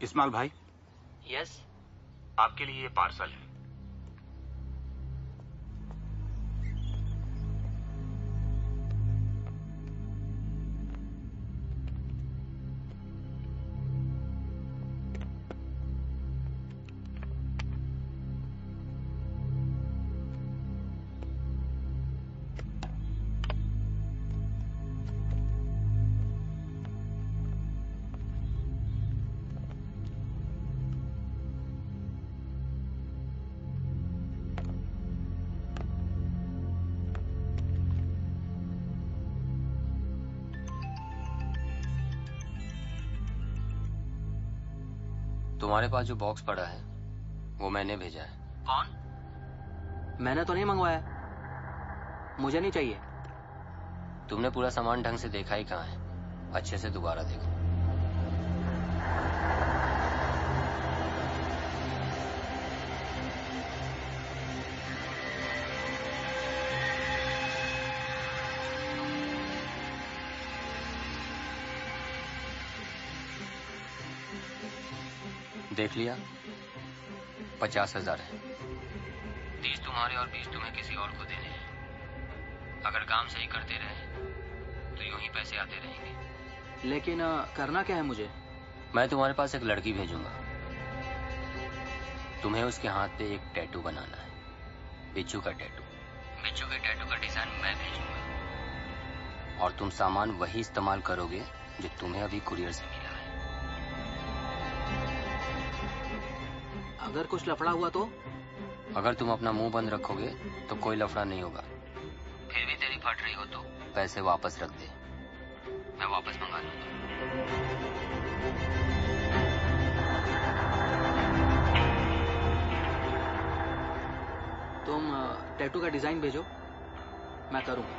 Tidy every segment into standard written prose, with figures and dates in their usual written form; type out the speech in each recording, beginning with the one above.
इस्माइल भाई। यस। आपके लिए ये पार्सल है। तुम्हारे पास जो बॉक्स पड़ा है वो मैंने भेजा है। कौन? मैंने तो नहीं मंगवाया, मुझे नहीं चाहिए। तुमने पूरा सामान ढंग से देखा ही कहाँ है? अच्छे से दोबारा देखो। देख लिया? 50,000 है। 30 तुम्हारे और 20 तुम्हें किसी और को देने हैं। अगर काम सही करते रहे तो यूं ही पैसे आते रहेंगे। लेकिन करना क्या है मुझे? मैं तुम्हारे पास एक लड़की भेजूंगा। तुम्हें उसके हाथ पे एक टैटू बनाना है, बिच्छू का टैटू। बिच्छू के टैटू का डिजाइन मैं भेजूंगा और तुम सामान वही इस्तेमाल करोगे जो तुम्हें अभी कुरियर से मिला है। अगर कुछ लफड़ा हुआ तो? अगर तुम अपना मुंह बंद रखोगे तो कोई लफड़ा नहीं होगा। फिर भी तेरी फट रही हो तो पैसे वापस रख दे, मैं वापस मंगा लूंगा। तुम टैटू का डिजाइन भेजो, मैं करूंगा।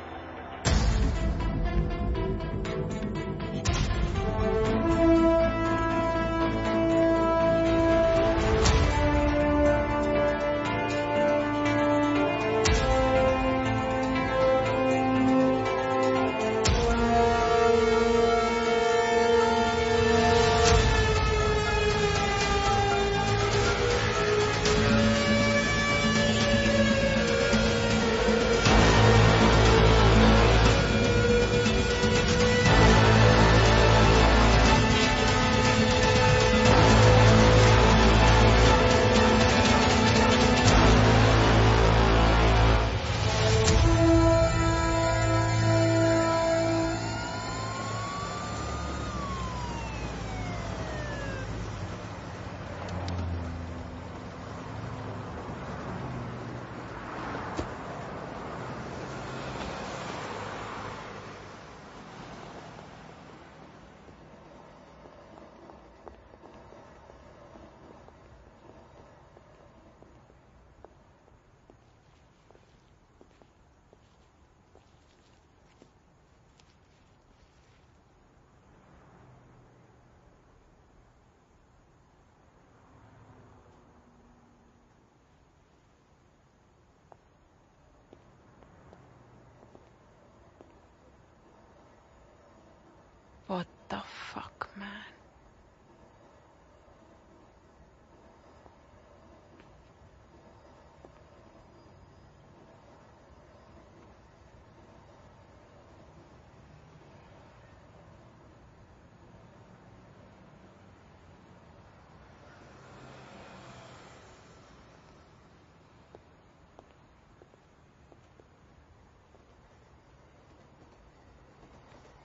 What the fuck, man?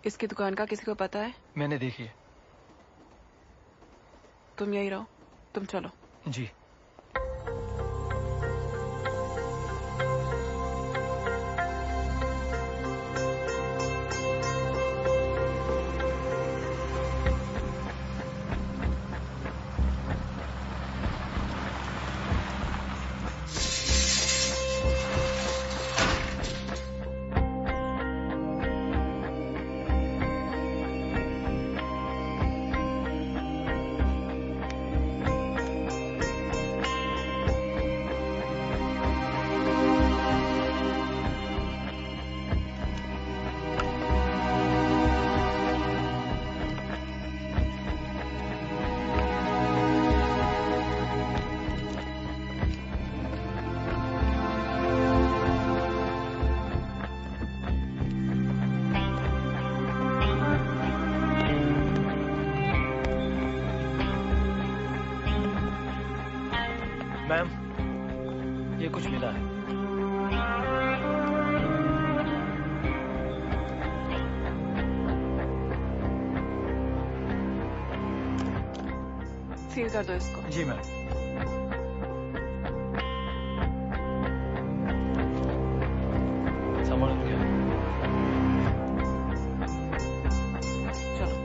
इसकी दुकान का किसी को पता है? मैंने देखी है। तुम यही रहो, तुम चलो। जी। मैम, ये कुछ मिला है। सील कर दो इसको। जी मैम। संभाल के। चलो।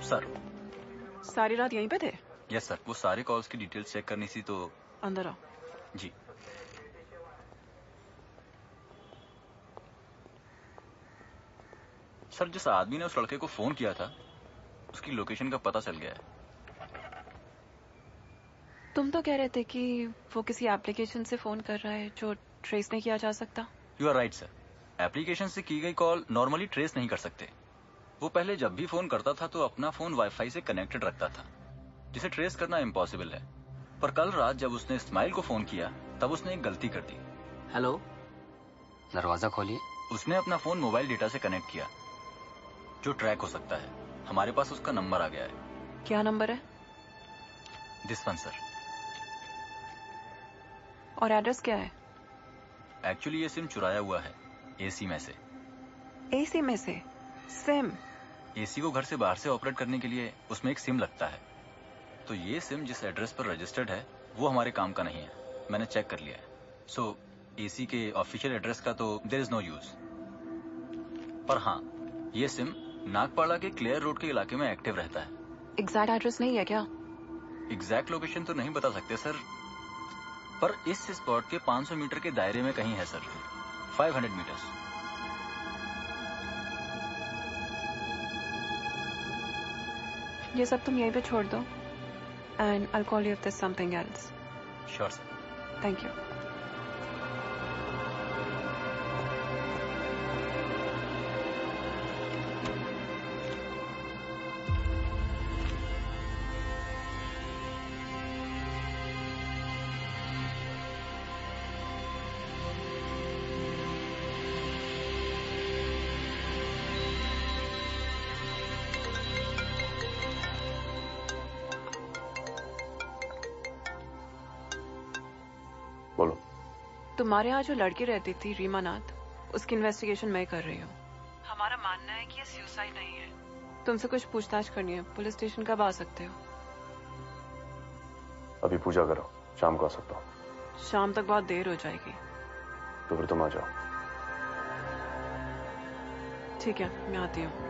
सर। सारी रात यहीं पे थे? यस सर, वो सारे कॉल्स की डिटेल्स चेक करनी थी तो। अंदर आओ। जी। सर, जिस आदमी ने उस लड़के को फोन किया था उसकी लोकेशन का पता चल गया है। तुम तो कह रहे थे कि वो किसी एप्लीकेशन से फोन कर रहा है जो ट्रेस नहीं किया जा सकता। You are right sir. Application से की गई कॉल नॉर्मली ट्रेस नहीं कर सकते। वो पहले जब भी फोन करता था तो अपना फोन वाईफाई से कनेक्टेड रखता था, जिसे ट्रेस करना इम्पॉसिबल है। पर कल रात जब उसने इस्माइल को फोन किया तब उसने एक गलती कर दी। हेलो, दरवाजा खोलिए। उसने अपना फोन मोबाइल डेटा से कनेक्ट किया जो ट्रैक हो सकता है। हमारे पास उसका नंबर आ गया है। क्या नंबर है? This one sir. और एड्रेस क्या है? एक्चुअली ये सिम चुराया हुआ है एसी में से। एसी में से? सिम? एसी को घर से बाहर से ऑपरेट करने के लिए उसमें एक सिम लगता है। तो ये सिम जिस एड्रेस पर रजिस्टर्ड है वो हमारे काम का नहीं है। मैंने चेक कर लिया है। सो एसी के ऑफिशियल एड्रेस का तो देयर इज नो यूज। पर हाँ, ये सिम नागपाड़ा के क्लियर रोड के इलाके में एक्टिव रहता है। एग्जैक्ट एड्रेस नहीं है क्या? एग्जैक्ट लोकेशन तो नहीं बता सकते सर, पर इस स्पॉट के 500 मीटर के दायरे में कहीं है सर। 500 मीटर्स। ये सब तुम यहीं पे छोड़ दो and I call you if there something else. Sure sir. Thank you. बोलो। तुम्हारे यहाँ जो लड़की रहती थी रीमा नाथ, उसकी इन्वेस्टिगेशन मैं कर रही हूँ। हमारा मानना है कि ये सुसाइड नहीं है। तुमसे कुछ पूछताछ करनी है। पुलिस स्टेशन कब आ सकते हो? अभी पूजा करो, शाम को आ सकता हूँ। शाम तक बहुत देर हो जाएगी। तो फिर तुम आ जाओ। ठीक है, मैं आती हूँ।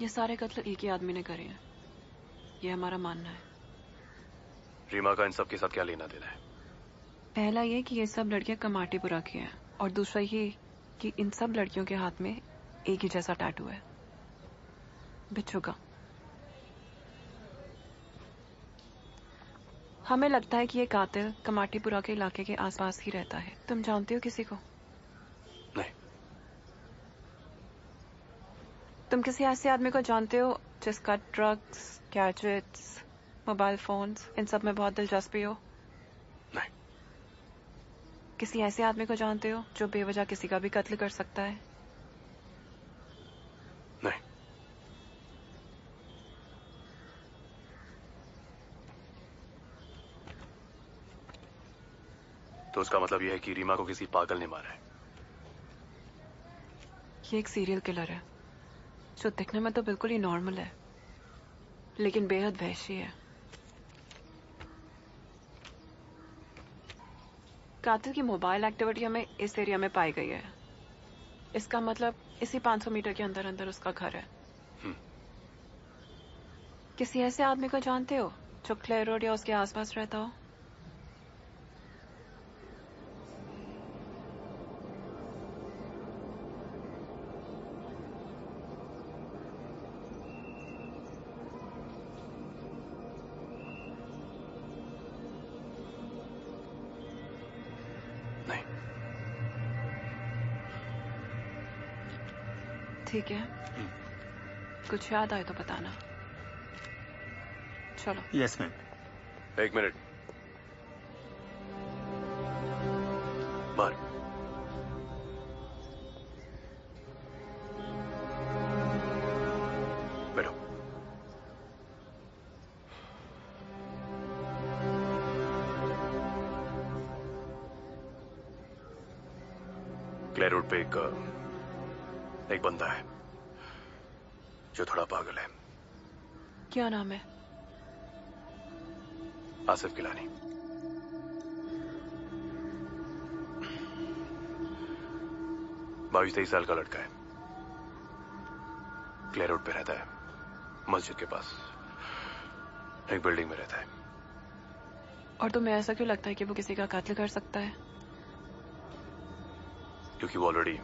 ये सारे कत्ल एक ही आदमी ने करे हैं, ये हमारा मानना है। रीमा का इन सब के साथ क्या लेना देना है? पहला ये कि ये सब लड़कियां कमाटीपुरा की हैं, और दूसरा ये कि इन सब लड़कियों के हाथ में एक ही जैसा टैटू है, बिच्छू का। हमें लगता है कि ये कातिल कमाटीपुरा के इलाके के आसपास ही रहता है। तुम जानते हो किसी को? नहीं। तुम किसी ऐसे आदमी को जानते हो जिसका ड्रग्स, गैजेट्स, मोबाइल फोन्स, इन सब में बहुत दिलचस्पी हो? नहीं। किसी ऐसे आदमी को जानते हो जो बेवजह किसी का भी कत्ल कर सकता है? नहीं। तो उसका मतलब यह है कि रीमा को किसी पागल ने मारा है। ये एक सीरियल किलर है जो दिखने में तो बिल्कुल ही नॉर्मल है, लेकिन बेहद वहशी है। कातिल की मोबाइल एक्टिविटी हमें इस एरिया में पाई गई है। इसका मतलब इसी 500 मीटर के अंदर अंदर उसका घर है। किसी ऐसे आदमी को जानते हो जो क्लेयर रोड या उसके आसपास रहता हो? नहीं। ठीक है, कुछ याद आए तो बताना। चलो। Yes ma'am. एक मिनट, बाहर। बैठो। क्लेयर रोड पे एक बंदा है जो थोड़ा पागल है। क्या नाम है? आसिफ गिलानी। 22-23 साल का लड़का है। क्लेयर रोड पे रहता है, मस्जिद के पास एक बिल्डिंग में रहता है। और तुम्हें ऐसा क्यों लगता है कि वो किसी का कातिल कर सकता है? क्योंकि वो ऑलरेडी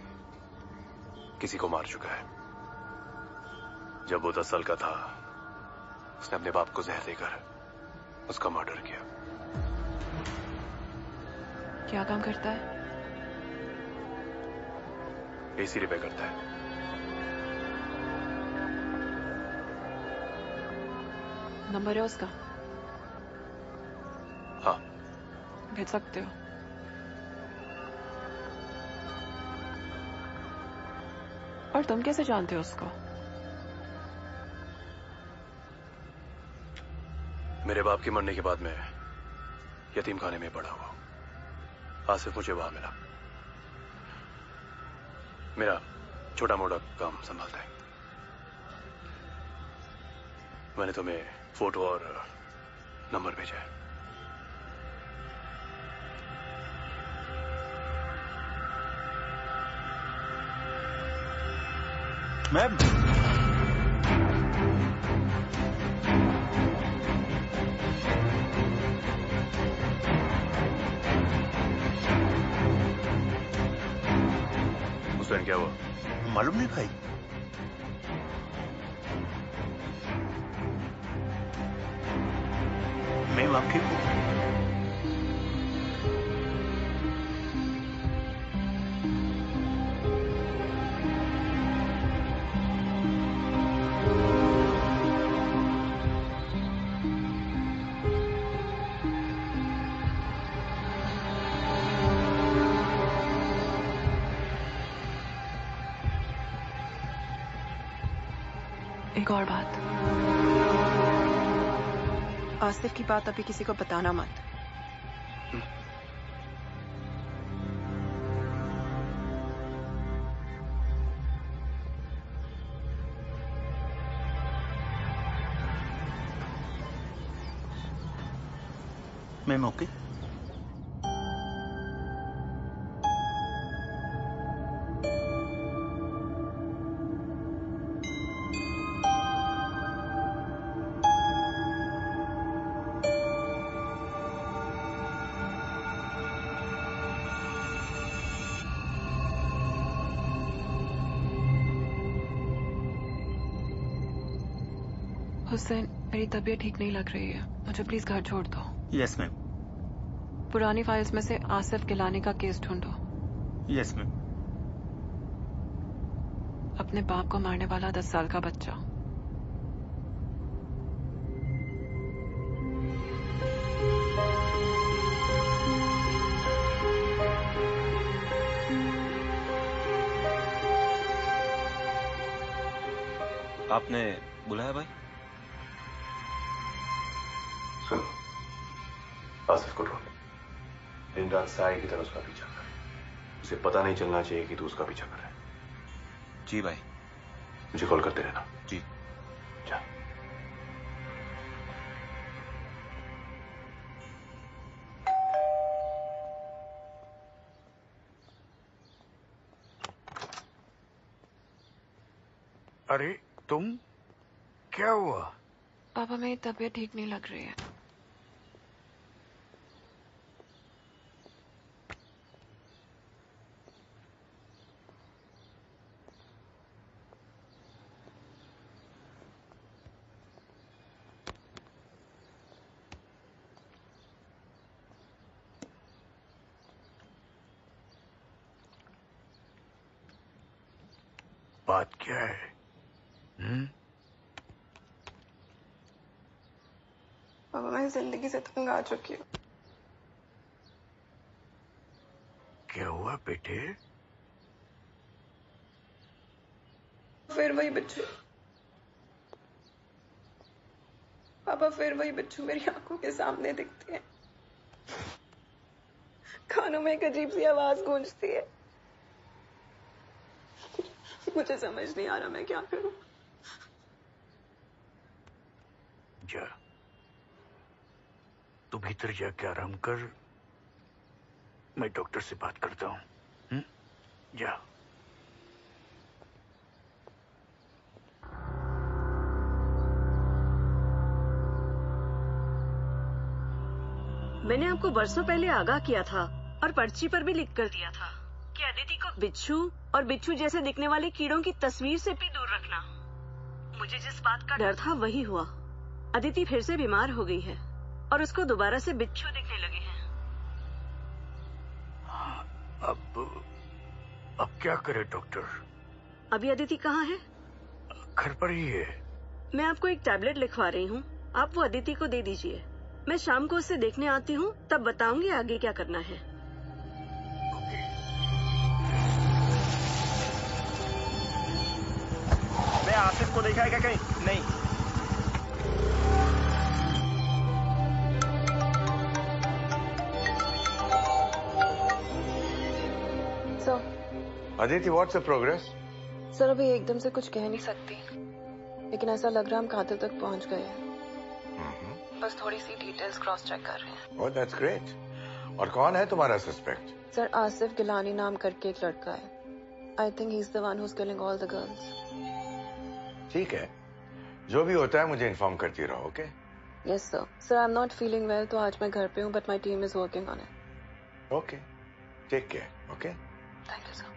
किसी को मार चुका है। जब वो 10 साल का था, उसने अपने बाप को जहर देकर उसका मर्डर किया। क्या काम करता है? एसी रिपेयर करता है। नंबर है उसका? हाँ। भेज सकते हो? और तुम कैसे जानते हो उसको? मेरे बाप के मरने के बाद मैं यतीम खाने में पड़ा हुआ। आसिफ मुझे वहां मिला। मेरा छोटा मोटा काम संभालता है। मैंने तुम्हें फोटो और नंबर भेजा है। मैम, उस दिन क्या हुआ? मालूम नहीं भाई। मैं वाकिफ हूँ। एक और बात, आसिफ की बात अभी किसी को बताना मत। Ma'am okay. हुसैन, मेरी तबीयत ठीक नहीं लग रही है, मुझे प्लीज घर छोड़ दो। Yes ma'am. पुरानी फाइल्स में से आसिफ गिलानी का केस ढूंढो। Yes ma'am. अपने बाप को मारने वाला 10 साल का बच्चा। आपने बुलाया भाई? सुनो, आसिफ को ढूंढ, दिन रात साय की तरह उसका पीछा कर। उसे पता नहीं चलना चाहिए कि तू उसका पीछा कर रहा है। जी भाई। मुझे कॉल करते रहना। जी। जा। अरे तुम, क्या हुआ? पापा मेरी तबीयत ठीक नहीं लग रही है। बात क्या है? पापा मैं जिंदगी से तंग आ चुकी हूँ। क्या हुआ बेटे? फिर वही बिच्छू। पापा फिर वही बिच्छू मेरी आंखों के सामने दिखते हैं। कानों में एक अजीब सी आवाज गूंजती है। मुझे समझ नहीं आ रहा मैं क्या करूं। जा, तू भीतर जाके आराम कर, मैं डॉक्टर से बात करता हूं। जा। मैंने आपको बरसों पहले आगाह किया था और पर्ची पर भी लिख कर दिया था कि अदिति को बिच्छू और बिच्छू जैसे दिखने वाले कीड़ों की तस्वीर से भी दूर रखना। मुझे जिस बात का डर था वही हुआ। अदिति फिर से बीमार हो गई है और उसको दोबारा से बिच्छू दिखने लगे हैं। अब क्या करे डॉक्टर? अभी अदिति कहाँ है? घर पर ही है। मैं आपको एक टैबलेट लिखवा रही हूँ, आप वो अदिति को दे दीजिए। मैं शाम को उससे देखने आती हूँ, तब बताऊंगी आगे क्या करना है। मैं आसिफ को देखा है क्या कहीं? नहीं। Sir. Aditi, what's the progress? Sir अभी एकदम से कुछ कह नहीं सकती, लेकिन ऐसा लग रहा हम कातिल तक पहुंच गए हैं। बस थोड़ी सी डिटेल्स क्रॉस चेक कर रहे हैं। Oh that's great. और कौन है तुम्हारा सस्पेक्ट? सर आसिफ गिलानी नाम करके एक लड़का है। I think he is the one who is killing all the girls. ठीक है, जो भी होता है मुझे इन्फॉर्म करती रहो। Okay? Yes sir. Sir I am not feeling well, तो आज मैं घर पे हूँ, but my team is working on it. Okay, take care. Okay, thank you sir.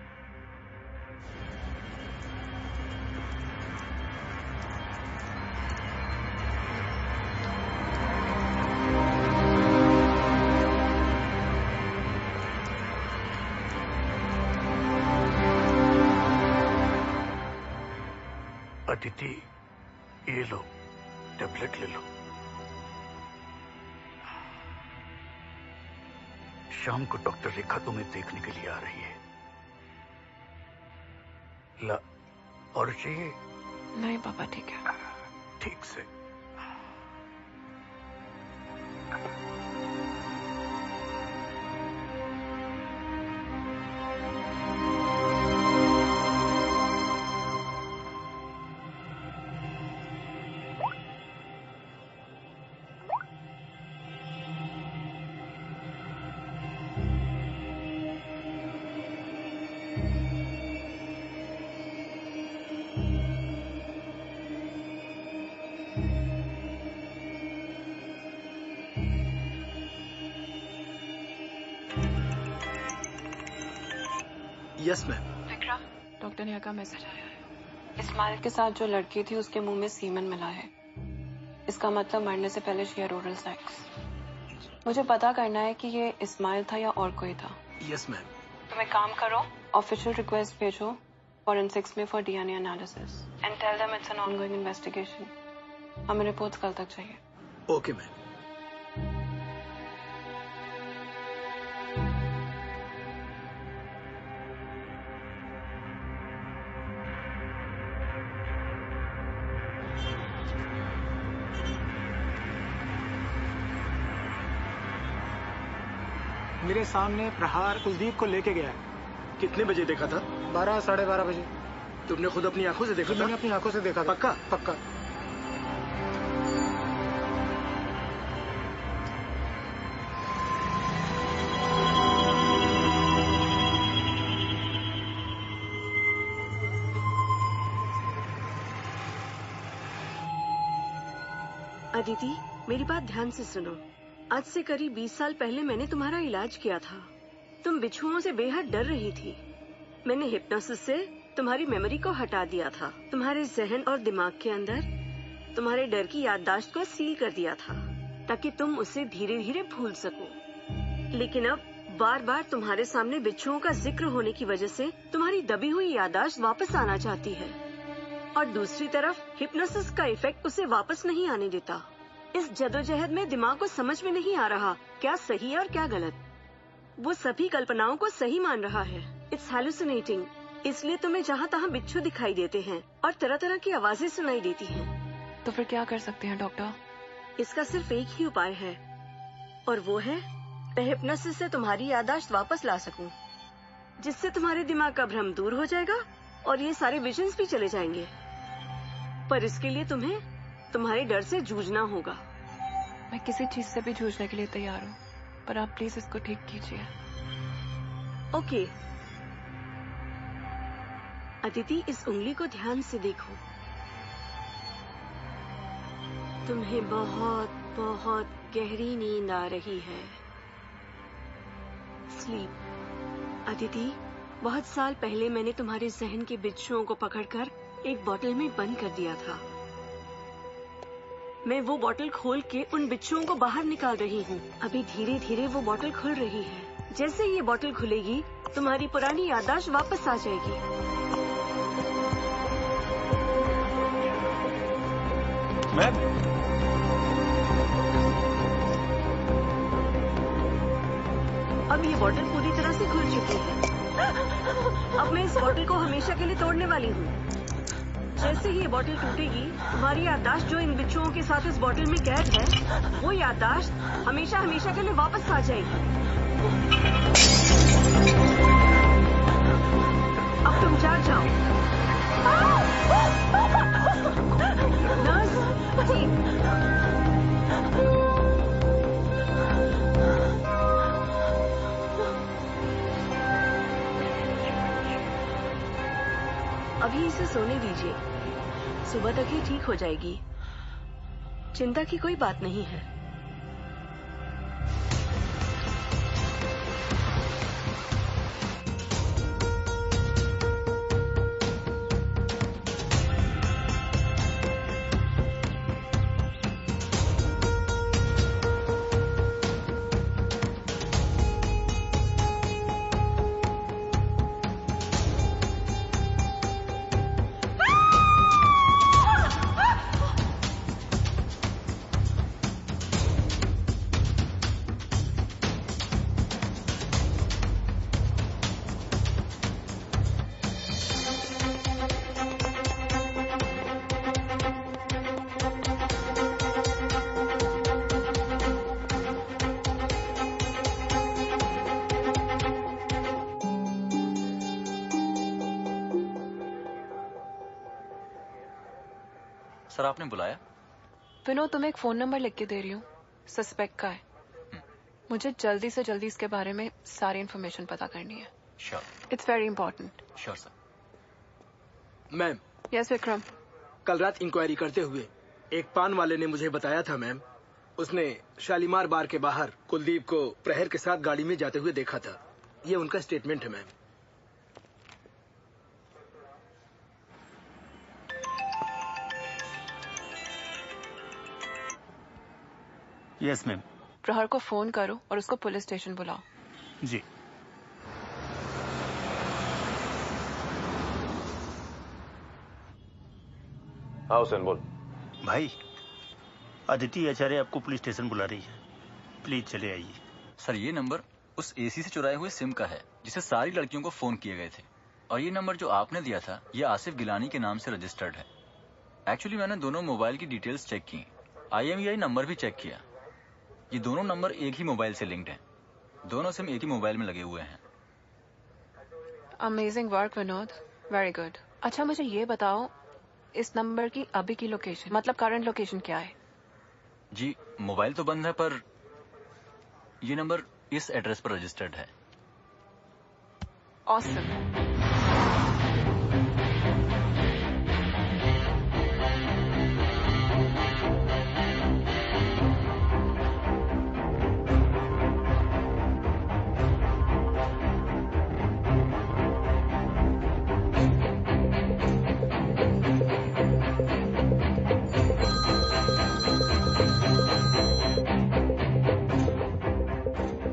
Aditi, ये लो, टैबलेट ले लो। शाम को डॉक्टर रेखा तुम्हें देखने के लिए आ रही है। ला, और चाहिए? नहीं पापा ठीक है। ठीक से। Yes ma'am. Vikra, doctor Neha का मैसेज आया है। इस्माइल के साथ जो लड़की थी उसके मुंह में सीमन मिला है। इसका मतलब मरने से पहले शी हैड ओरल सेक्स। मुझे पता करना है कि ये इस्माइल था या और कोई था। Yes ma'am. तुम एक काम करो, ऑफिशियल रिक्वेस्ट भेजो फॉरेंसिक्स में for DNA analysis and tell them it's an ongoing investigation. हमें रिपोर्ट्स कल तक चाहिए। Okay ma'am. मेरे सामने प्रहार कुलदीप को लेके गया है। कितने बजे देखा था? 12 साढ़े 12 बजे। तुमने खुद अपनी आंखों से देखा था? मैंने अपनी आंखों से देखा था। पक्का? पक्का। अदिति, मेरी बात ध्यान से सुनो। आज से करीब 20 साल पहले मैंने तुम्हारा इलाज किया था। तुम बिच्छुओं से बेहद डर रही थी। मैंने हिप्नोसिस से तुम्हारी मेमोरी को हटा दिया था। तुम्हारे जहन और दिमाग के अंदर तुम्हारे डर की याददाश्त को सील कर दिया था, ताकि तुम उसे धीरे धीरे भूल सको। लेकिन अब बार बार तुम्हारे सामने बिच्छुओं का जिक्र होने की वजह से तुम्हारी दबी हुई याददाश्त वापस आना चाहती है, और दूसरी तरफ हिप्नोसिस का इफेक्ट उसे वापस नहीं आने देता। इस जदोजहद में दिमाग को समझ में नहीं आ रहा क्या सही है और क्या गलत। वो सभी कल्पनाओं को सही मान रहा है। It's hallucinating. इसलिए तुम्हें जहाँ तहाँ बिच्छू दिखाई देते हैं और तरह तरह की आवाजें सुनाई देती हैं। तो फिर क्या कर सकते हैं डॉक्टर? इसका सिर्फ एक ही उपाय है, और वो है मैं हिप्नोसिस से तुम्हारी याददाश्त वापस ला सकूं, जिससे तुम्हारे दिमाग का भ्रम दूर हो जाएगा और ये सारे विजन्स भी चले जाएंगे। पर इसके लिए तुम्हें तुम्हारे डर से जूझना होगा। मैं किसी चीज से भी जूझने के लिए तैयार हूँ, पर आप प्लीज इसको ठीक कीजिए। ओके अदिति, इस उंगली को ध्यान से देखो। तुम्हें बहुत बहुत गहरी नींद आ रही है। स्लीप। अदिति, बहुत साल पहले मैंने तुम्हारे जहन के बिच्छुओं को पकड़कर एक बोतल में बंद कर दिया था। मैं वो बोतल खोल के उन बिच्छुओं को बाहर निकाल रही हूँ। अभी धीरे धीरे वो बोतल खुल रही है। जैसे ये बोतल खुलेगी, तुम्हारी पुरानी याददाश्त वापस आ जाएगी। मैम, अब ये बोतल पूरी तरह से खुल चुकी है। अब मैं इस बोतल को हमेशा के लिए तोड़ने वाली हूँ। जैसे ही ये बोतल टूटेगी, तुम्हारी याददाश्त जो इन बिच्छुओं के साथ इस बोतल में कैद है, वो याददाश्त हमेशा हमेशा के लिए वापस आ जाएगी। अब तुम जाग जाओ। नर्स, अभी इसे सोने दीजिए। सुबह तक ये ठीक हो जाएगी। चिंता की कोई बात नहीं है। सर, आपने बुलाया? विनोद, तुम्हें एक फोन नंबर लिख के दे रही हूँ। सस्पेक्ट का है। मुझे जल्दी से जल्दी इसके बारे में सारी इन्फॉर्मेशन पता करनी है। Sure. It's very important. Sure sir. Ma'am. Yes Vikram. कल रात इंक्वायरी करते हुए एक पान वाले ने मुझे बताया था मैम, उसने शालीमार बार के बाहर कुलदीप को प्रहर के साथ गाड़ी में जाते हुए देखा था। ये उनका स्टेटमेंट है मैम। Yes ma'am. प्रहर को फोन करो और उसको पुलिस स्टेशन बुलाओ। जी। हाँ हुसैन, बोल। भाई, अदिति आचार्य आपको पुलिस स्टेशन बुला रही है, प्लीज चले आइए। सर, ये नंबर उस एसी से चुराए हुए सिम का है जिसे सारी लड़कियों को फोन किए गए थे, और ये नंबर जो आपने दिया था ये आसिफ गिलानी के नाम से रजिस्टर्ड है। एक्चुअली मैंने दोनों मोबाइल की डिटेल्स चेक की, IMEI नंबर भी चेक किया। ये दोनों नंबर एक ही मोबाइल से लिंक्ड हैं। दोनों सिम एक ही मोबाइल में लगे हुए हैं। Amazing work Vinod, very good. अच्छा मुझे ये बताओ, इस नंबर की अभी की लोकेशन, मतलब करंट लोकेशन क्या है? जी मोबाइल तो बंद है, पर ये नंबर इस एड्रेस पर रजिस्टर्ड है। ऑसम।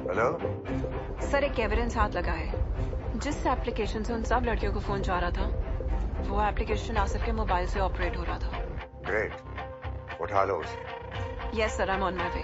हेलो सर एक एविडेंस हाथ लगा है। जिस एप्लीकेशन से उन सब लड़कियों को फोन जा रहा था, वो एप्लीकेशन आसिफ के मोबाइल से ऑपरेट हो रहा था। ग्रेट, उठा लो उसे। Yes sir, I M on my way.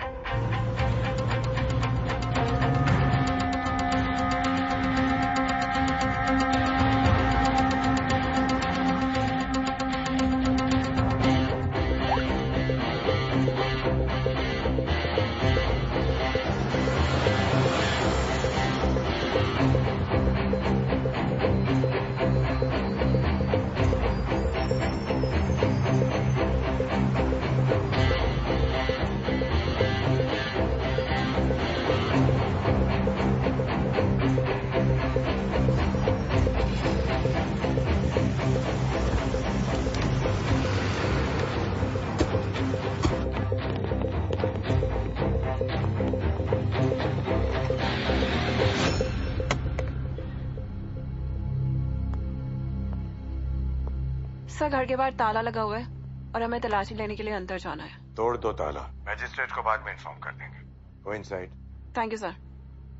Sir घर के बाहर ताला लगा हुआ है और हमें तलाशी लेने के लिए अंदर जाना है। तोड़ दो ताला, मैजिस्ट्रेट को बाद में इन्फॉर्म कर देंगे। Go inside. Thank you sir.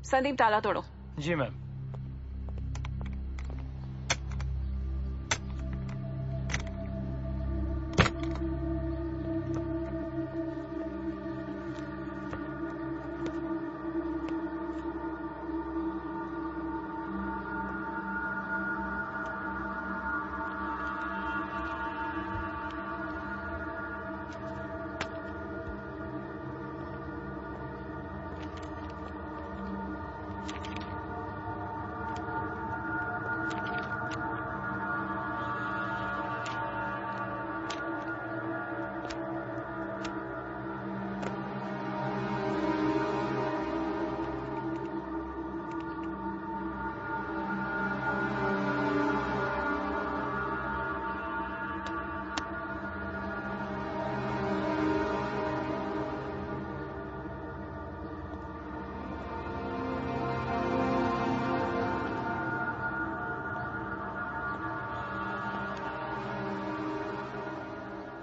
Sandeep ताला तोड़ो। जी मैम।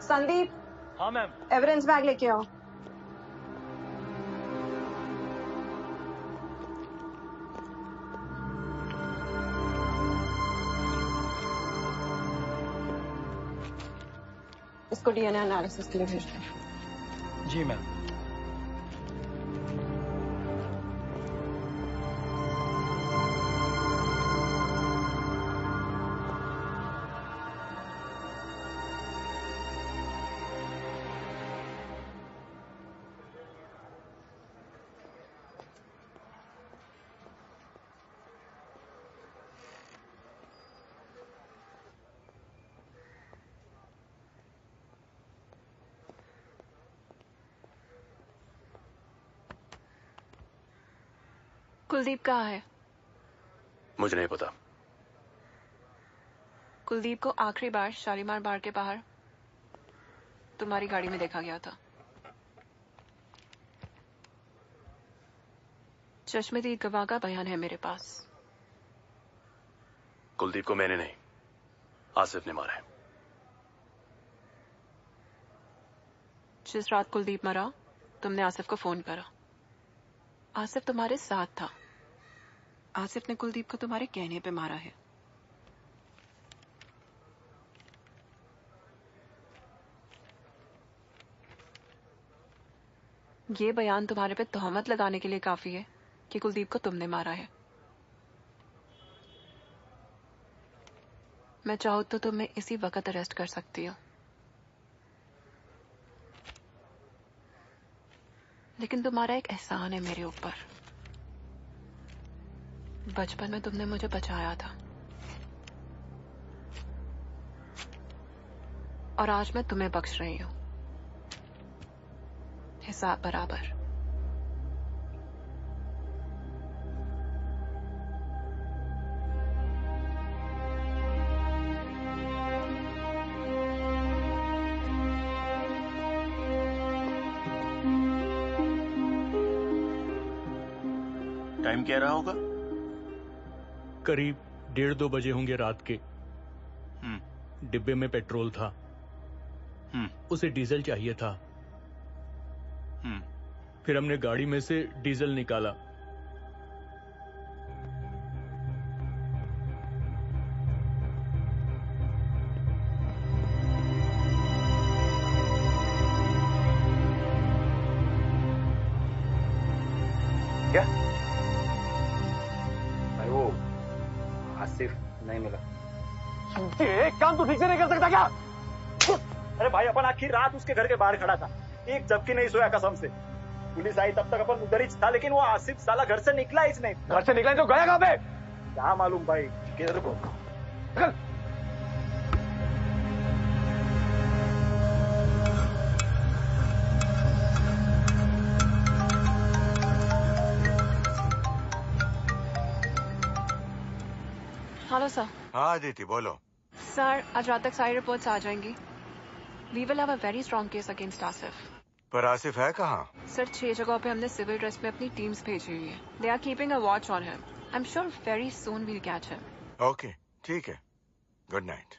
संदीप। हाँ मैम। एविडेंस बैग लेके आओ। इसको डीएनए एनालिसिस के लिए भेज दो। जी मैम। कुलदीप कहाँ है? मुझे नहीं पता। कुलदीप को आखिरी बार शालीमार बार के बाहर तुम्हारी गाड़ी में देखा गया था। चश्मदीद गवाह का बयान है मेरे पास। कुलदीप को मैंने नहीं, आसिफ ने मारा है। जिस रात कुलदीप मरा, तुमने आसिफ को फोन करा। आसिफ तुम्हारे साथ था। आसिफ ने कुलदीप को तुम्हारे कहने पे मारा है। ये बयान तुम्हारे पे तोहमत लगाने के लिए काफी है कि कुलदीप को तुमने मारा है। मैं चाहूँ तो तुम्हें इसी वक्त अरेस्ट कर सकती हूँ, लेकिन तुम्हारा एक एहसान है मेरे ऊपर। बचपन में तुमने मुझे बचाया था और आज मैं तुम्हें बख्श रही हूं, हिसाब बराबर। टाइम क्या रहा होगा? करीब 1:30-2 बजे होंगे रात के। डिब्बे में पेट्रोल था। उसे डीजल चाहिए था। फिर हमने गाड़ी में से डीजल निकाला। क्या? भाई वो आसिफ नहीं मिला। एक काम तू ठीक से नहीं कर सकता क्या? अरे भाई अपन आखिर रात उसके घर के बाहर खड़ा था, एक झपकी नहीं सोया कसम से। पुलिस आई तब तक अपन उधर ही था, लेकिन वो आसिफ साला घर से निकला ही नहीं। घर से निकला तो गया कहाँ पे? क्या मालूम भाई, किधर को। Hello sir. हाँ अदिति बोलो। सर आज रात तक सारी रिपोर्ट्स आ जाएंगी। We will have a very strong case against Asif. पर आसिफ है कहाँ? सर 6 जगहों पे हमने सिविल ड्रेस में अपनी टीम्स भेजी हुई है। They are keeping a watch on him. I am sure very soon we'll catch him. Okay ठीक है, good night.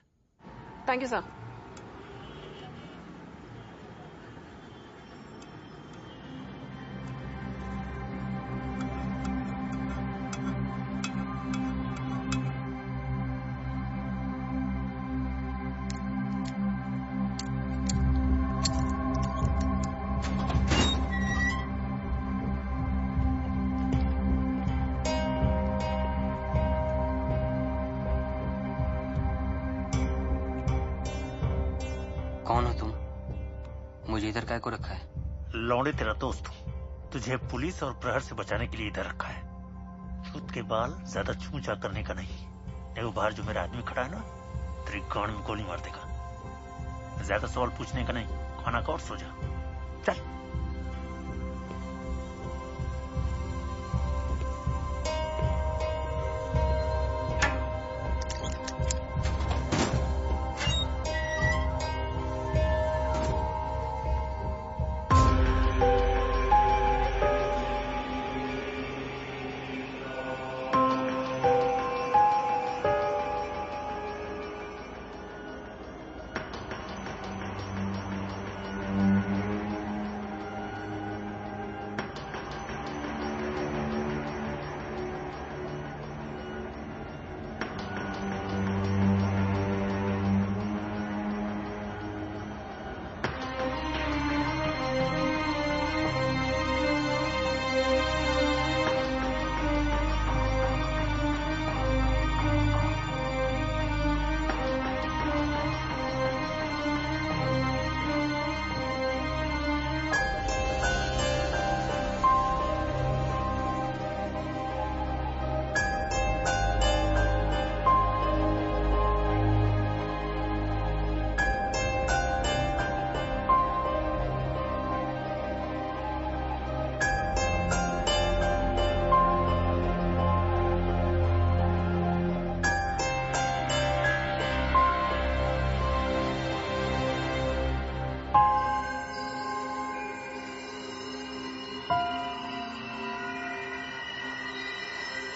Thank you sir. कौन हो तुम? मुझे इधर काय को रखा है? लौंडे तेरा दोस्त हूँ। तुझे पुलिस और प्रहर से बचाने के लिए इधर रखा है। खुद के बाल ज्यादा छूचा करने का नहीं। वो बाहर जो मेरा आदमी खड़ा है ना, तेरी गांड में गोली मार देगा। ज्यादा सवाल पूछने का नहीं, खाना खा और सो जा। चल।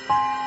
you